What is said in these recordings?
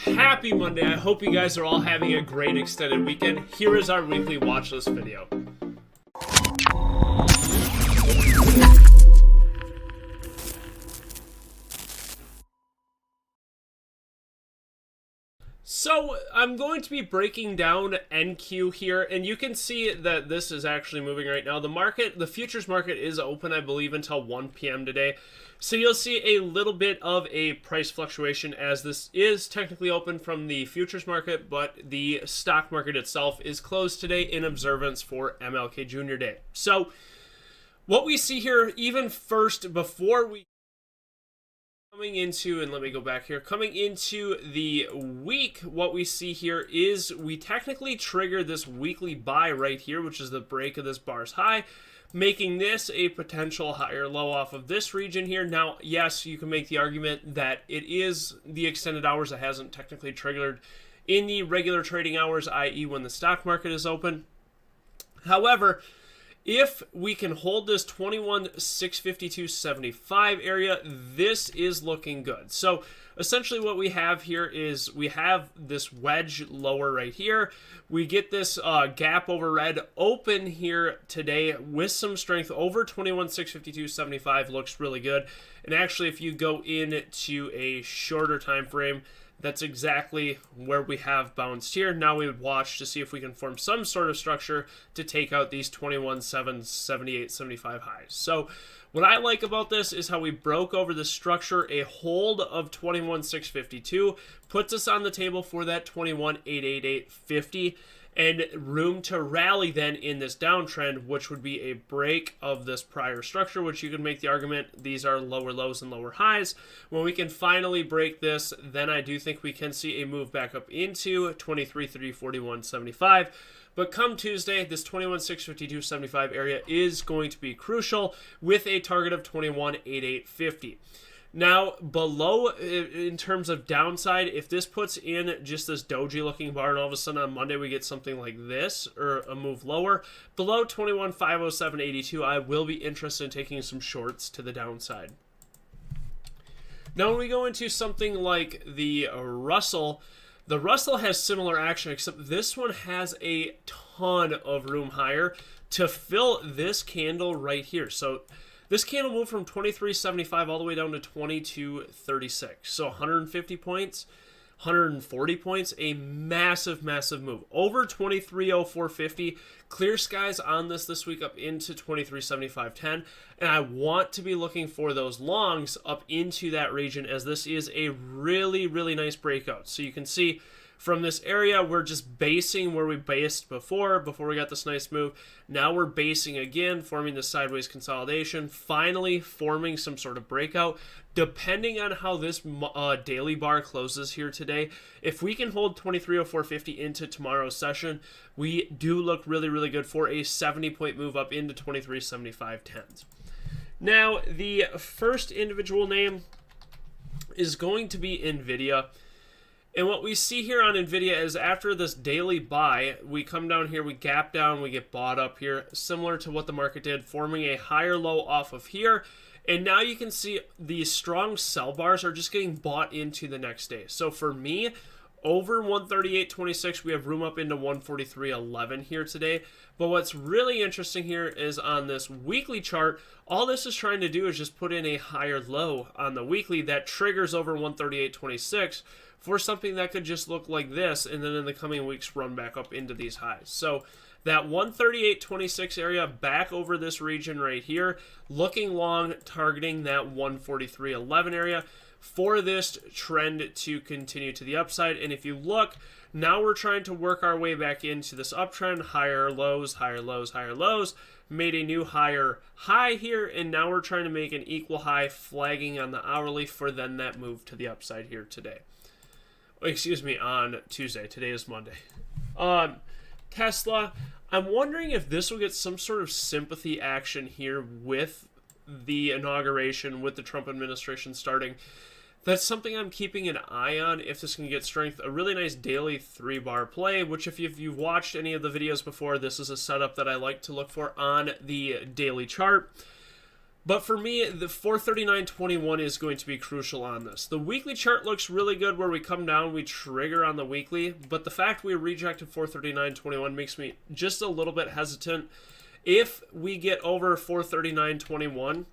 Happy Monday. I hope you guys are all having a great extended weekend. Here is our weekly watch list video. So I'm going to be breaking down NQ here, and you can see that this is actually moving right now. The futures market is open, I believe, until 1 p.m. today. So you'll see a little bit of a price fluctuation as this is technically open from the futures market, but the stock market itself is closed today in observance for MLK Jr. Day. So what we see here, even first, before we coming into the week, what we see here is we technically trigger this weekly buy right here, which is the break of this bar's high, making this a potential higher low off of this region here. Now, yes, you can make the argument that it is the extended hours that hasn't technically triggered in the regular trading hours, i.e. when the stock market is open. However, if we can hold this 21,652.75 area, this is looking good. So essentially what we have here is we have this wedge lower right here. We get this gap over red open here today with some strength over 21,652.75. Looks really good. And actually, if you go into a shorter time frame, that's exactly where we have bounced here. Now we would watch to see if we can form some sort of structure to take out these 21,778.75 highs. So what I like about this is how we broke over the structure. A hold of 21,652 puts us on the table for that 21,888.50 and room to rally then in this downtrend, which would be a break of this prior structure, which you can make the argument these are lower lows and lower highs. When we can finally break this, then I do think we can see a move back up into 23,341.75. But come Tuesday, this 21,652.75 area is going to be crucial with a target of 21,880.50. Now, below, in terms of downside, if this puts in just this doji looking bar and all of a sudden on Monday we get something like this or a move lower, below 21,507.82, I will be interested in taking some shorts to the downside. Now, when we go into something like the Russell has similar action, except this one has a ton of room higher to fill this candle right here. So this candle moved from 23.75 all the way down to 22.36. So 150 points, 140 points, a massive, massive move. Over 23.0450. Clear skies on this week up into 23.7510. And I want to be looking for those longs up into that region as this is a really, really nice breakout. So you can see from this area, we're just basing where we based before we got this nice move. Now we're basing again, forming the sideways consolidation, finally forming some sort of breakout. Depending on how this daily bar closes here today, if we can hold 23.0450 into tomorrow's session, we do look really, really good for a 70-point move up into 23.7510s. Now, the first individual name is going to be Nvda. And what we see here on Nvda is after this daily buy, we come down here, we gap down, we get bought up here, similar to what the market did, forming a higher low off of here. And now you can see these strong sell bars are just getting bought into the next day. So for me, over 138.26, we have room up into 143.11 here today. But what's really interesting here is on this weekly chart, all this is trying to do is just put in a higher low on the weekly that triggers over 138.26 for something that could just look like this, and then in the coming weeks run back up into these highs. So that 138.26 area back over this region right here, looking long, targeting that 143.11 area for this trend to continue to the upside. And if you look, now we're trying to work our way back into this uptrend, higher lows, higher lows, higher lows, made a new higher high here, and now we're trying to make an equal high flagging on the hourly for then that move to the upside here today. Excuse me, on Tuesday. Today is Monday. Tesla, I'm wondering if this will get some sort of sympathy action here with the inauguration, with the Trump administration starting. That's something I'm keeping an eye on if this can get strength. A really nice daily 3-bar play, which if you've watched any of the videos before, this is a setup that I like to look for on the daily chart. But for me, the 439.21 is going to be crucial on this. The weekly chart looks really good where we come down, we trigger on the weekly, but the fact we rejected 439.21 makes me just a little bit hesitant. If we get over 439.21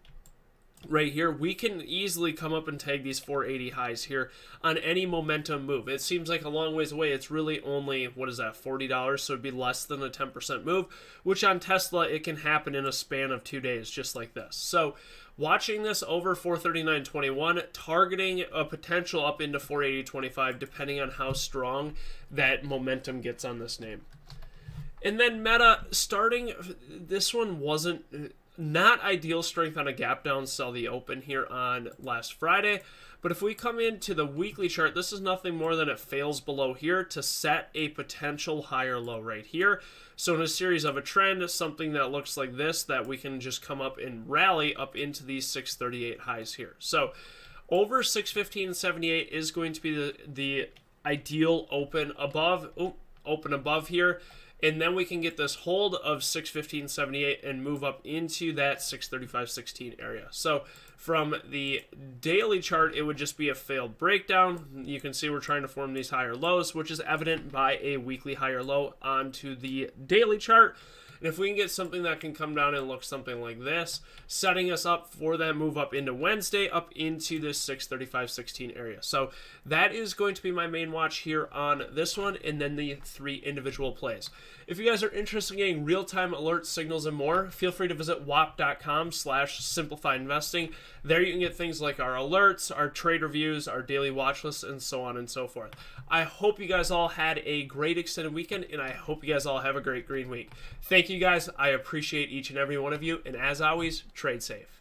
right here, we can easily come up and tag these 480 highs here on any momentum move. It seems like a long ways away. It's really only, what is that, $40, so it'd be less than a 10% move, which on Tesla, it can happen in a span of 2 days, just like this. So watching this over 439.21, targeting a potential up into 480.25, depending on how strong that momentum gets on this name. And then Meta, starting, this one wasn't not ideal strength on a gap down, sell the open here on last Friday. But if we come into the weekly chart, this is nothing more than it fails below here to set a potential higher low right here. So in a series of a trend, something that looks like this, that we can just come up and rally up into these 638 highs here. So over 615.78 is going to be the ideal open above, open above here. And then we can get this hold of 615.78 and move up into that 635.16 area. So from the daily chart, it would just be a failed breakdown. You can see we're trying to form these higher lows, which is evident by a weekly higher low onto the daily chart. And if we can get something that can come down and look something like this, setting us up for that move up into Wednesday, up into this 635.16 area. So that is going to be my main watch here on this one, and then the 3 individual plays. If you guys are interested in getting real-time alerts, signals, and more, feel free to visit wap.com/simplifiedinvesting. There you can get things like our alerts, our trade reviews, our daily watch lists, and so on and so forth. I hope you guys all had a great extended weekend, and I hope you guys all have a great green week. Thank you guys. I appreciate each and every one of you, and as always, trade safe.